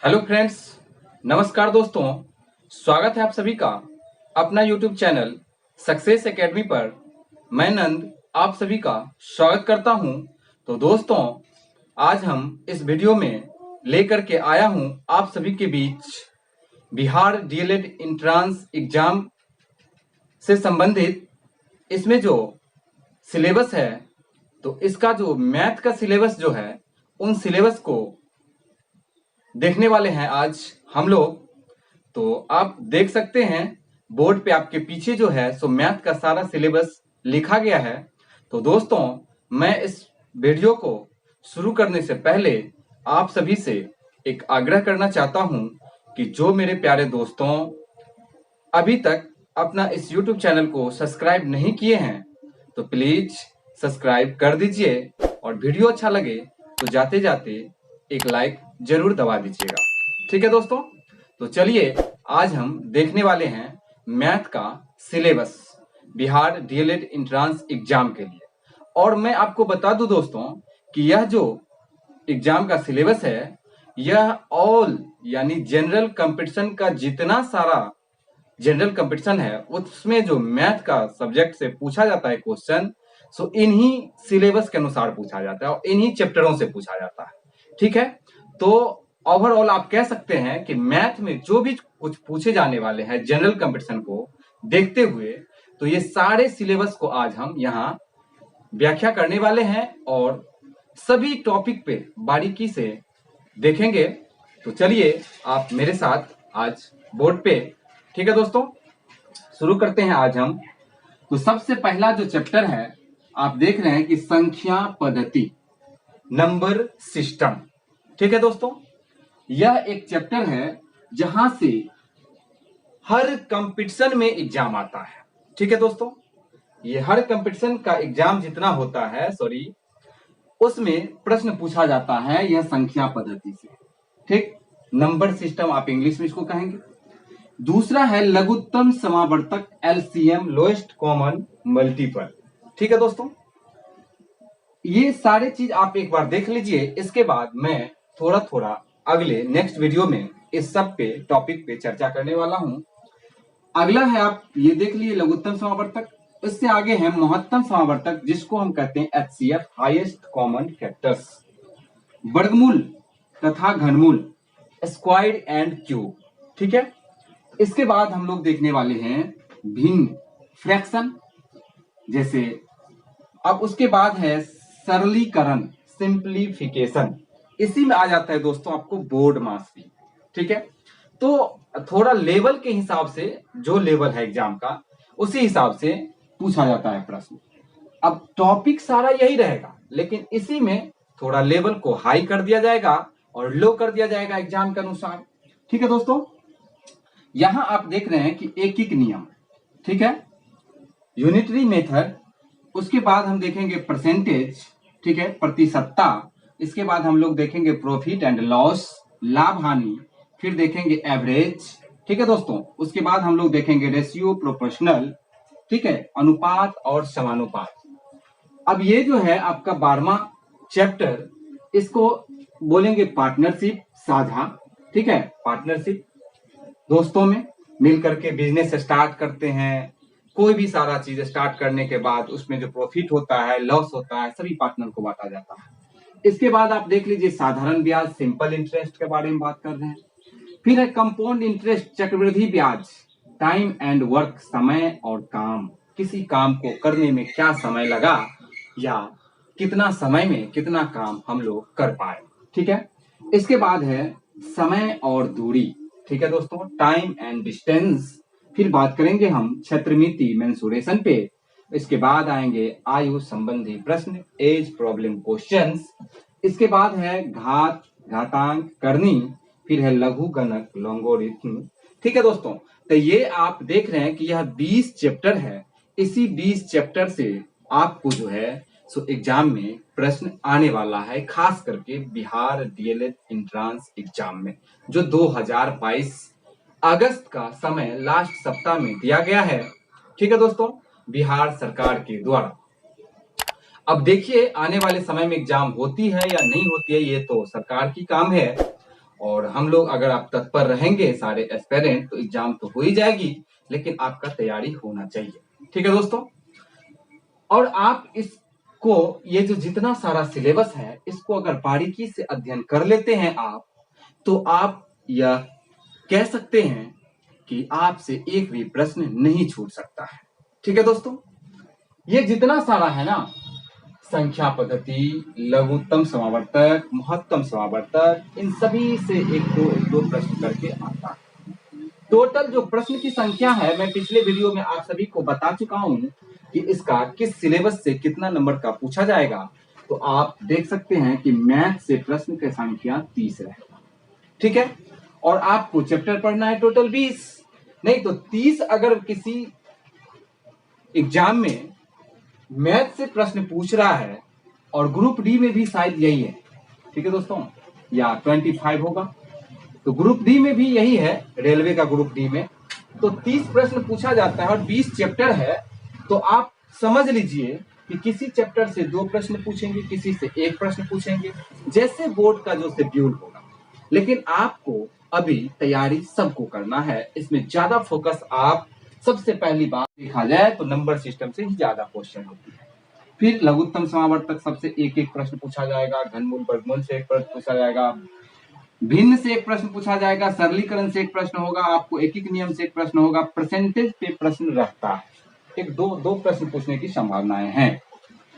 Hello friends, नमस्कार दोस्तों। स्वागत है आप सभी का अपना यूट्यूब चैनल सक्सेस एकेडमी पर। मैं नंद आप सभी का स्वागत करता हूं। तो दोस्तों, आज हम इस वीडियो में लेकर के आया हूं आप सभी के बीच बिहार डीएलएड एंट्रेंस एग्जाम से संबंधित इसमें जो सिलेबस है, तो इसका जो मैथ का सिलेबस जो है, उन सिलेबस को देखने वाले हैं आज हम लोग। तो आप देख सकते हैं बोर्ड पे आपके पीछे जो है सो मैथ का सारा सिलेबस लिखा गया है। तो दोस्तों, मैं इस वीडियो को शुरू करने से पहले आप सभी से एक आग्रह करना चाहता हूं कि जो मेरे प्यारे दोस्तों अभी तक अपना इस YouTube चैनल को सब्सक्राइब नहीं किए हैं, तो प्लीज सब्सक्राइब कर दीजिए और वीडियो अच्छा लगे तो जाते जाते एक लाइक जरूर दबा दीजिएगा। ठीक है दोस्तों, तो चलिए आज हम देखने वाले हैं मैथ का syllabus Bihar DElEd entrance exam के लिए। और मैं आपको बता दूं दोस्तों कि यह जो एग्जाम का सिलेबस है, यह ऑल यानी जनरल कंपटीशन का जितना सारा जनरल कंपटीशन है उसमें जो मैथ का सब्जेक्ट से पूछा जाता है क्वेश्चन, सो इन्हीं सिलेबस के अनुसार पूछा जाता है और इन्हीं चैप्टरों से पूछा जाता है। ठीक है, तो ओवरऑल आप कह सकते हैं कि मैथ में जो भी कुछ पूछे जाने वाले हैं जनरल कंपटीशन को देखते हुए, तो ये सारे सिलेबस को आज हम यहाँ व्याख्या करने वाले हैं और सभी टॉपिक पे बारीकी से देखेंगे। तो चलिए आप मेरे साथ आज बोर्ड पे, ठीक है दोस्तों, शुरू करते हैं आज हम। तो सबसे पहला जो चैप्टर है आप देख रहे हैं कि संख्या पद्धति, नंबर सिस्टम। ठीक है दोस्तों, यह एक चैप्टर है जहां से हर कंपटीशन में एग्जाम आता है। ठीक है दोस्तों, ये हर कंपटीशन का एग्जाम जितना होता है उसमें प्रश्न पूछा जाता है यह संख्या पद्धति से। ठीक, नंबर सिस्टम आप इंग्लिश में इसको कहेंगे। दूसरा है लघुत्तम समावर्तक, एलसीएम, लोएस्ट कॉमन मल्टीपल। ठीक है दोस्तों, ये सारे चीज आप एक बार देख लीजिए। इसके बाद मैं थोड़ा थोड़ा अगले नेक्स्ट वीडियो में इस सब पे टॉपिक पे चर्चा करने वाला हूं। अगला है, आप ये देख लीजिए, लघुत्तम समावर्तक। इससे आगे है महत्तम समावर्तक, जिसको हम कहते हैं एचसीएफ, हाईएस्ट कॉमन फैक्टर्स, वर्गमूल तथा घनमूल, स्क्वायर्ड एंड क्यूब। ठीक है, इसके बाद हम लोग देखने वाले हैं भिन्न, फ्रैक्शन जैसे। अब उसके बाद है सरलीकरण, सिंप्लीफिकेशन। इसी में आ जाता है दोस्तों आपको बोर्ड मास भी। ठीक है, तो थोड़ा लेवल के हिसाब से, जो लेवल है एग्जाम का उसी हिसाब से पूछा जाता है प्रश्न। अब टॉपिक सारा यही रहेगा, लेकिन इसी में थोड़ा लेवल को हाई कर दिया जाएगा और लो कर दिया जाएगा एग्जाम के अनुसार। ठीक है दोस्तों, यहां आप देख रहे हैं कि एकीक नियम, ठीक है, यूनिटरी मेथड। उसके बाद हम देखेंगे परसेंटेज, ठीक है, प्रतिशतता। इसके बाद हम लोग देखेंगे प्रॉफिट एंड लॉस, लाभ हानि। फिर देखेंगे एवरेज। ठीक है दोस्तों, उसके बाद हम लोग देखेंगे रेशियो, प्रोपोर्शनल, ठीक है, अनुपात और समानुपात। अब ये जो है आपका 12वां चैप्टर, इसको बोलेंगे पार्टनरशिप, साझा। ठीक है, पार्टनरशिप, दोस्तों में मिलकर के बिजनेस स्टार्ट करते हैं। कोई भी सारा चीज स्टार्ट करने के बाद उसमें जो प्रॉफिट होता है, लॉस होता है, सभी पार्टनर को बांटा जाता है। इसके बाद आप देख लीजिए साधारण ब्याज, सिंपल इंटरेस्ट के बारे में बात कर रहे हैं। फिर है कंपाउंड इंटरेस्ट, चक्रवृद्धि ब्याज, टाइम एंड वर्क, समय और काम। किसी काम को करने में क्या समय लगा या कितना समय में कितना काम हम लोग कर पाए। ठीक है, इसके बाद है समय और दूरी। ठीक है दोस्तों, टाइम एंड डिस्टेंस। फिर बात करेंगे हम क्षेत्रमिति, मेंसुरेशन पे। इसके बाद आएंगे आयु संबंधी प्रश्न, एज प्रॉब्लम क्वेश्चंस। इसके बाद है घात, घातांक, करनी। फिर है लघु गणक, लॉगरिथम। ठीक है दोस्तों, तो ये आप देख रहे हैं कि यह 20 चैप्टर है। इसी 20 चैप्टर से आपको जो है सो एग्जाम में प्रश्न आने वाला है, खास करके बिहार डीएलएड एंट्रेंस एग्जाम में, जो 2022 अगस्त का समय लास्ट सप्ताह में दिया गया है। ठीक है दोस्तों, बिहार सरकार के द्वारा। अब देखिए आने वाले समय में एग्जाम होती है या नहीं होती है, ये तो सरकार की काम है। और हम लोग अगर आप तत्पर रहेंगे सारे एस्पिरेंट तो एग्जाम तो हो ही जाएगी, लेकिन आपका तैयारी होना चाहिए। ठीक है दोस्तों, और आप इसको ये जो जितना सारा सिलेबस है इसको अगर बारीकी से अध्ययन कर लेते हैं आप, तो आप यह कह सकते हैं कि आपसे एक भी प्रश्न नहीं छूट सकता है। ठीक है दोस्तों, ये जितना सारा है ना, संख्या पद्धति, लघुत्तम समावर्तक, महत्तम समावर्तक, इन सभी से एक दो प्रश्न करके आता है। टोटल जो प्रश्न की संख्या है मैं पिछले वीडियो में आप सभी को बता चुका हूं कि इसका किस सिलेबस से कितना नंबर का पूछा जाएगा। तो आप देख सकते हैं कि मैथ से प्रश्न की संख्या 30 है। ठीक है, और आपको चैप्टर पढ़ना है टोटल 20, नहीं तो 30 अगर किसी एग्जाम में मैथ से प्रश्न पूछ रहा है, और ग्रुप डी में भी शायद यही है, ठीक है दोस्तों, या 25 होगा, तो ग्रुप डी में भी यही है, रेलवे का ग्रुप डी में तो 30 प्रश्न पूछा जाता है और 20 चैप्टर है। तो आप समझ लीजिए कि किसी चैप्टर से 2 प्रश्न पूछेंगे, किसी से 1 प्रश्न पूछेंगे, जैसे बोर्ड का जो शेड्यूल होगा। लेकिन आपको अभी तैयारी सबको करना है, इसमें ज्यादा फोकस आप सबसे पहली बात देखा जाए तो नंबर सिस्टम से ही ज्यादा क्वेश्चन होती है। फिर लघुत्तम समावर्तक सबसे एक एक प्रश्न पूछा जाएगा, घनमूल वर्गमूल से एक प्रश्न पूछा जाएगा, भिन्न से एक प्रश्न पूछा जाएगा, सरलीकरण से एक प्रश्न होगा, आपको एक एक नियम से एक प्रश्न होगा, परसेंटेज पे प्रश्न रहता है, एक दो प्रश्न पूछने की संभावनाएं हैं,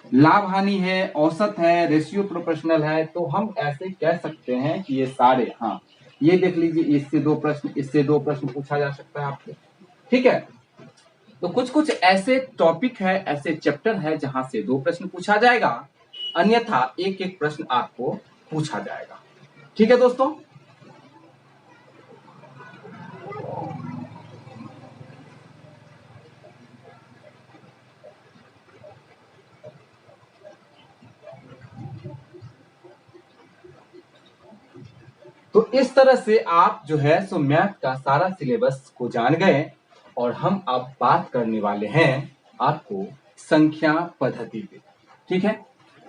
लाभ हानि है, औसत है, रेशियो प्रोपोर्शनल है। तो हम ऐसे कह सकते हैं कि ये सारे, हाँ ये देख लीजिए, इससे 2 प्रश्न, इससे 2 प्रश्न पूछा जा सकता है आपको। ठीक है, तो कुछ कुछ ऐसे टॉपिक है, ऐसे चैप्टर है जहां से 2 प्रश्न पूछा जाएगा, अन्यथा एक एक प्रश्न आपको पूछा जाएगा। ठीक है दोस्तों, तो इस तरह से आप जो है सो मैथ का सारा सिलेबस को जान गए, और हम अब बात करने वाले हैं आपको संख्या पद्धति पे। ठीक है,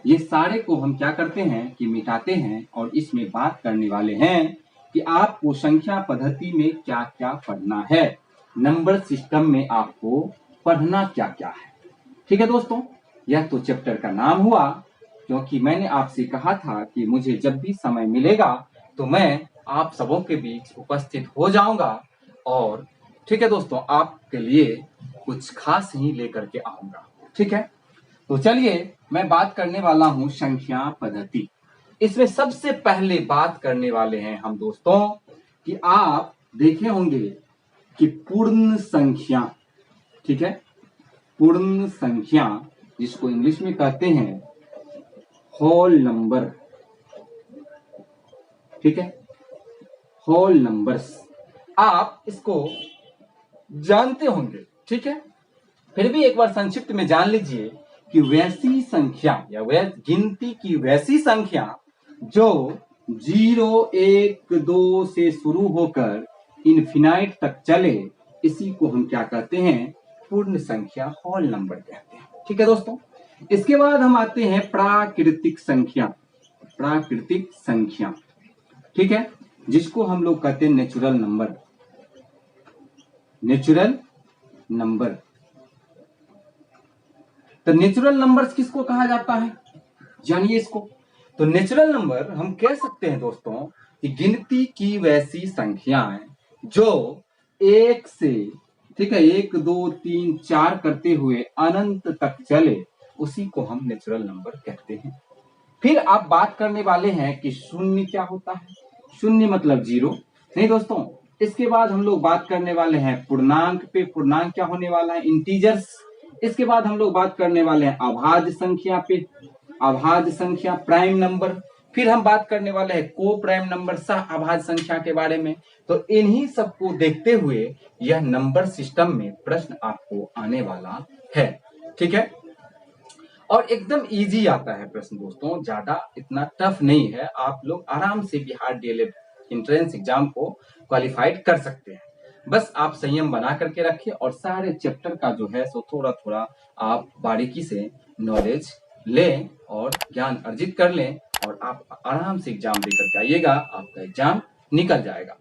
ये सारे को हम क्या करते हैं कि मिटाते हैं, और इसमें बात करने वाले हैं कि आपको संख्या पद्धति में क्या क्या पढ़ना है, नंबर सिस्टम में आपको पढ़ना क्या क्या है। ठीक है दोस्तों, यह तो चैप्टर का नाम हुआ, क्योंकि मैंने आपसे कहा था कि मुझे जब भी समय मिलेगा तो मैं आप सबों के बीच उपस्थित हो जाऊंगा, और ठीक है दोस्तों, आपके लिए कुछ खास ही लेकर के आऊंगा। ठीक है, तो चलिए मैं बात करने वाला हूं संख्या पद्धति। इसमें सबसे पहले बात करने वाले हैं हम दोस्तों कि आप देखे होंगे कि पूर्ण संख्या, ठीक है, पूर्ण संख्या जिसको इंग्लिश में कहते हैं होल नंबर। ठीक है, होल नंबर्स, आप इसको जानते होंगे। ठीक है, फिर भी एक बार संक्षिप्त में जान लीजिए कि वैसी संख्या या गिनती की वैसी संख्या जो 0, 1, 2 से शुरू होकर इनफिनाइट तक चले, इसी को हम क्या कहते हैं, पूर्ण संख्या, होल नंबर कहते हैं। ठीक है दोस्तों, इसके बाद हम आते हैं प्राकृतिक संख्या। प्राकृतिक संख्या, ठीक है, जिसको हम लोग कहते हैं नेचुरल नंबर। नेचुरल नंबर, तो नेचुरल नंबर्स किसको कहा जाता है, जानिए इसको। तो नेचुरल नंबर हम कह सकते हैं दोस्तों कि गिनती की वैसी संख्याएं जो 1 से, ठीक है, 1, 2, 3, 4 करते हुए अनंत तक चले, उसी को हम नेचुरल नंबर कहते हैं। फिर आप बात करने वाले हैं कि शून्य क्या होता है। शून्य मतलब 0, नहीं दोस्तों। इसके बाद हम लोग बात करने वाले हैं पूर्णांक पे। पूर्णांक क्या होने वाला है, इंटीजर्स। इसके बाद हम लोग बात करने वाले हैं अभाज्य संख्या पे। अभाज्य संख्या, प्राइम नंबर। फिर हम बात करने वाले हैं को प्राइम नंबर, सह अभाज्य संख्या के बारे में। तो इन्हीं सबको देखते हुए यह नंबर सिस्टम में प्रश्न आपको आने वाला है। ठीक है, और एकदम इजी आता है प्रश्न दोस्तों, ज्यादा इतना टफ नहीं है। आप लोग आराम से बिहार डीएलएड एंट्रेंस एग्जाम को क्वालिफाइड कर सकते हैं। बस आप संयम बना करके रखिए, और सारे चैप्टर का जो है सो थोड़ा थोड़ा आप बारीकी से नॉलेज लें और ज्ञान अर्जित कर लें, और आप आराम से एग्जाम दे करके आइएगा, आपका एग्जाम निकल जाएगा।